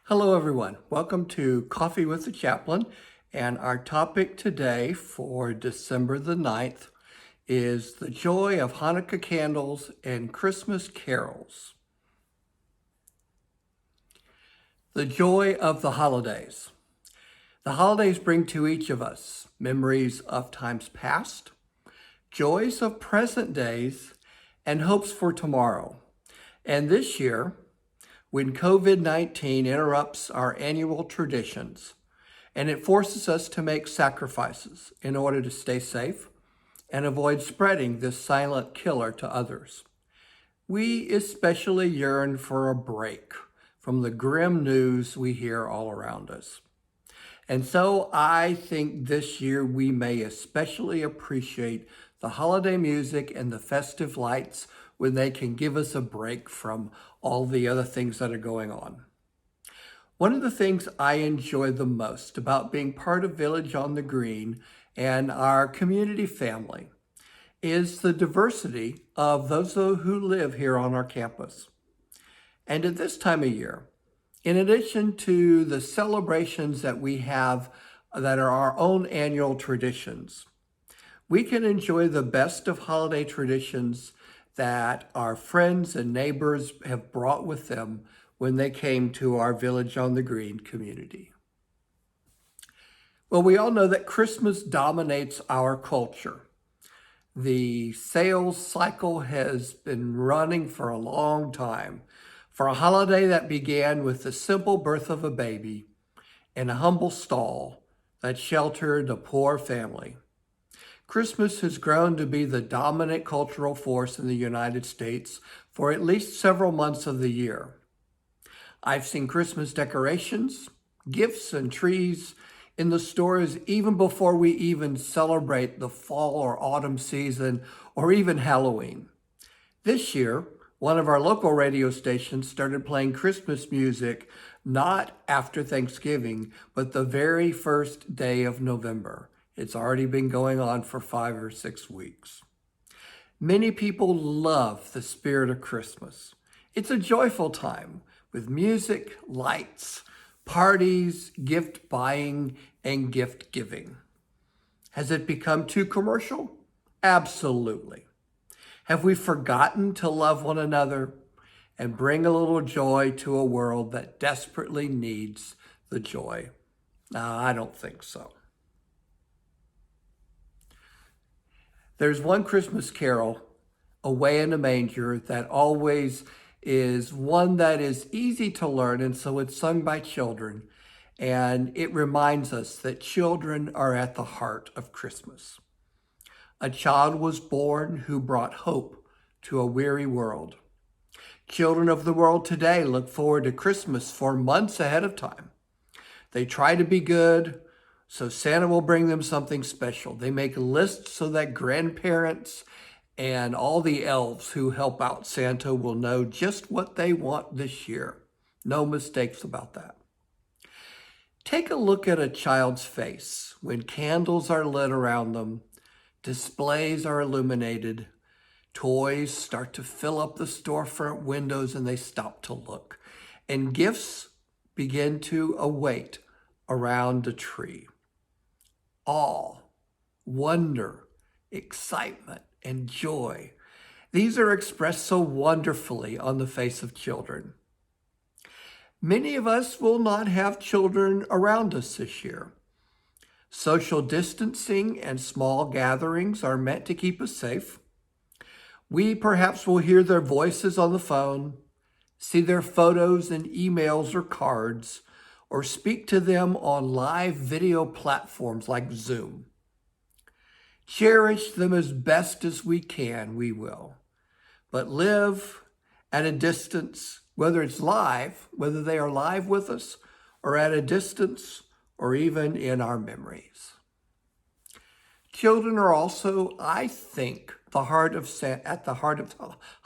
Hello, everyone. Welcome to Coffee with the Chaplain. And our topic today for December the 9th is the joy of Hanukkah candles and Christmas carols. The joy of the holidays. The holidays bring to each of us memories of times past, joys of present days, and hopes for tomorrow. And this year, when COVID-19 interrupts our annual traditions, and it forces us to make sacrifices in order to stay safe and avoid spreading this silent killer to others. We especially yearn for a break from the grim news we hear all around us. And so I think this year we may especially appreciate the holiday music and the festive lights when they can give us a break from all the other things that are going on. One of the things I enjoy the most about being part of Village on the Green and our community family is the diversity of those who live here on our campus. And at this time of year, in addition to the celebrations that we have that are our own annual traditions, we can enjoy the best of holiday traditions that our friends and neighbors have brought with them when they came to our Village on the Green community. Well, we all know that Christmas dominates our culture. The sales cycle has been running for a long time for a holiday that began with the simple birth of a baby in a humble stall that sheltered a poor family. Christmas has grown to be the dominant cultural force in the United States for at least several months of the year. I've seen Christmas decorations, gifts, and trees in the stores even before we even celebrate the fall or autumn season or even Halloween. This year, one of our local radio stations started playing Christmas music not after Thanksgiving, but the very first day of November. It's already been going on for 5 or 6 weeks. Many people love the spirit of Christmas. It's a joyful time with music, lights, parties, gift buying, and gift giving. Has it become too commercial? Absolutely. Have we forgotten to love one another and bring a little joy to a world that desperately needs the joy? No, I don't think so. There's one Christmas carol, Away in a Manger, that always is one that is easy to learn, and so it's sung by children. And it reminds us that children are at the heart of Christmas. A child was born who brought hope to a weary world. Children of the world today look forward to Christmas for months ahead of time. They try to be good, so Santa will bring them something special. They make lists so that grandparents and all the elves who help out Santa will know just what they want this year. No mistakes about that. Take a look at a child's face when candles are lit around them, displays are illuminated, toys start to fill up the storefront windows and they stop to look, and gifts begin to await around a tree. Awe, wonder, excitement, and joy. These are expressed so wonderfully on the face of children. Many of us will not have children around us this year. Social distancing and small gatherings are meant to keep us safe. We perhaps will hear their voices on the phone, see their photos in emails or cards, or speak to them on live video platforms like Zoom. Cherish them as best as we can, we will. But live at a distance, whether it's live, whether they are live with us, or at a distance, or even in our memories. Children are also, I think, at the heart of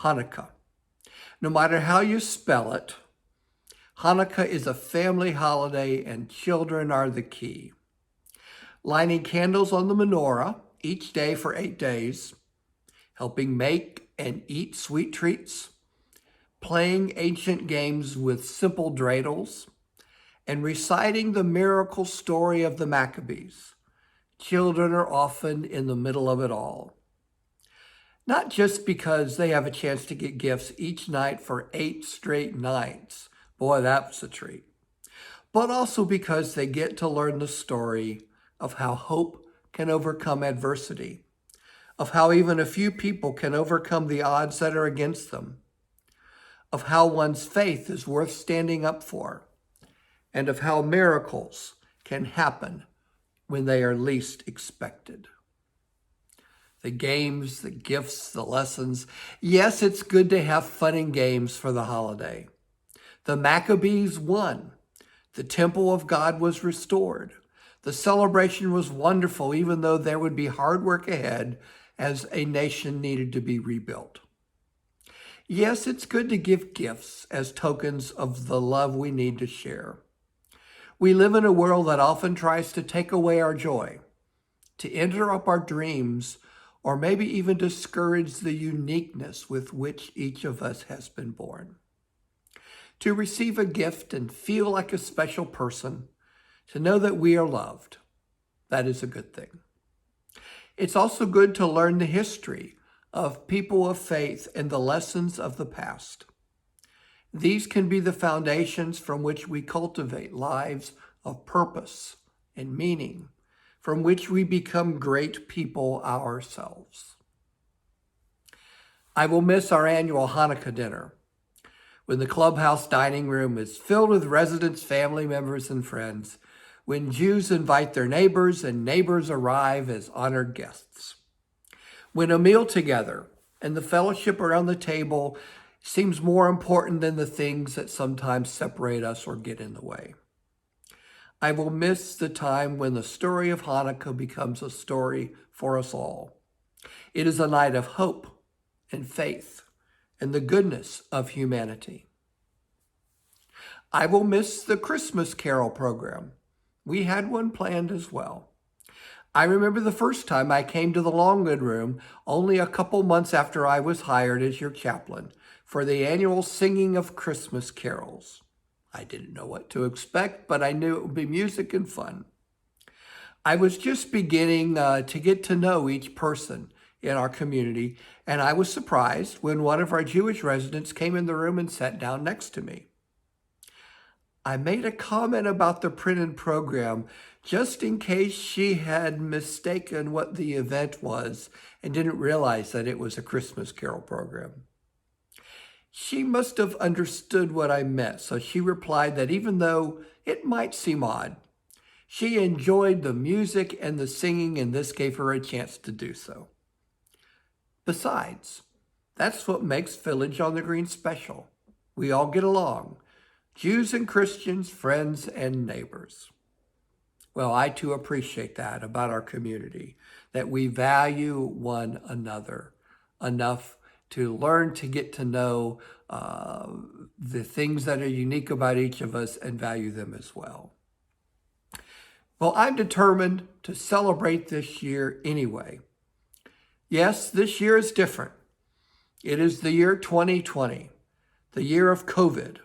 Hanukkah. No matter how you spell it, Hanukkah is a family holiday and children are the key. Lighting candles on the menorah each day for 8 days, helping make and eat sweet treats, playing ancient games with simple dreidels, and reciting the miracle story of the Maccabees. Children are often in the middle of it all. Not just because they have a chance to get gifts each night for 8 straight nights. Boy, that's a treat. But also because they get to learn the story of how hope can overcome adversity, of how even a few people can overcome the odds that are against them, of how one's faith is worth standing up for, and of how miracles can happen when they are least expected. The games, the gifts, the lessons. Yes, it's good to have fun and games for the holiday. The Maccabees won. The temple of God was restored. The celebration was wonderful, even though there would be hard work ahead as a nation needed to be rebuilt. Yes, it's good to give gifts as tokens of the love we need to share. We live in a world that often tries to take away our joy, to interrupt our dreams, or maybe even discourage the uniqueness with which each of us has been born. To receive a gift and feel like a special person, to know that we are loved, that is a good thing. It's also good to learn the history of people of faith and the lessons of the past. These can be the foundations from which we cultivate lives of purpose and meaning, from which we become great people ourselves. I will miss our annual Hanukkah dinner, when the clubhouse dining room is filled with residents, family members, and friends, when Jews invite their neighbors and neighbors arrive as honored guests. When a meal together and the fellowship around the table seems more important than the things that sometimes separate us or get in the way. I will miss the time when the story of Hanukkah becomes a story for us all. It is a night of hope and faith and the goodness of humanity. I will miss the Christmas Carol program. We had one planned as well. I remember the first time I came to the Longwood Room only a couple months after I was hired as your chaplain for the annual singing of Christmas carols. I didn't know what to expect, but I knew it would be music and fun. I was just beginning to get to know each person in our community, and I was surprised when one of our Jewish residents came in the room and sat down next to me. I made a comment about the printed program just in case she had mistaken what the event was and didn't realize that it was a Christmas Carol program. She must have understood what I meant, so she replied that even though it might seem odd, she enjoyed the music and the singing, and this gave her a chance to do so. Besides, that's what makes Village on the Green special. We all get along, Jews and Christians, friends and neighbors. Well, I too appreciate that about our community, that we value one another enough to learn to get to know the things that are unique about each of us and value them as well. Well, I'm determined to celebrate this year anyway. Yes, this year is different. It is the year 2020, the year of COVID,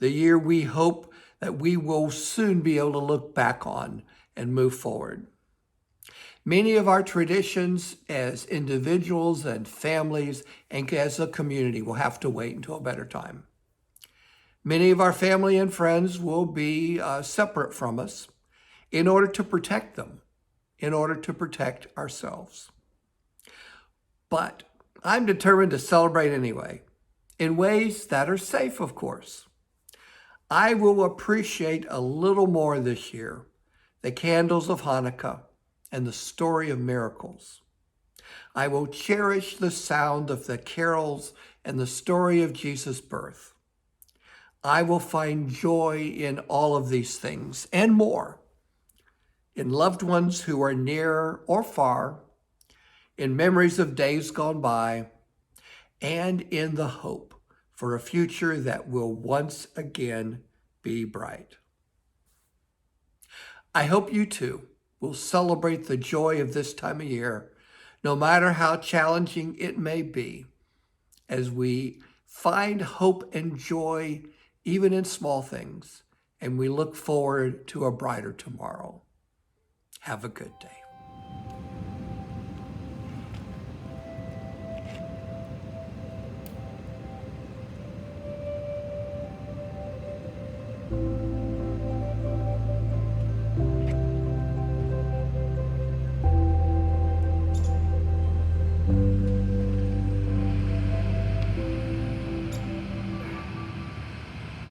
the year we hope that we will soon be able to look back on and move forward. Many of our traditions as individuals and families and as a community will have to wait until a better time. Many of our family and friends will be separate from us in order to protect them, in order to protect ourselves. But I'm determined to celebrate anyway, in ways that are safe, of course. I will appreciate a little more this year the candles of Hanukkah and the story of miracles. I will cherish the sound of the carols and the story of Jesus' birth. I will find joy in all of these things and more, in loved ones who are near or far, in memories of days gone by, and in the hope for a future that will once again be bright. I hope you too will celebrate the joy of this time of year, no matter how challenging it may be, as we find hope and joy even in small things and we look forward to a brighter tomorrow. Have a good day.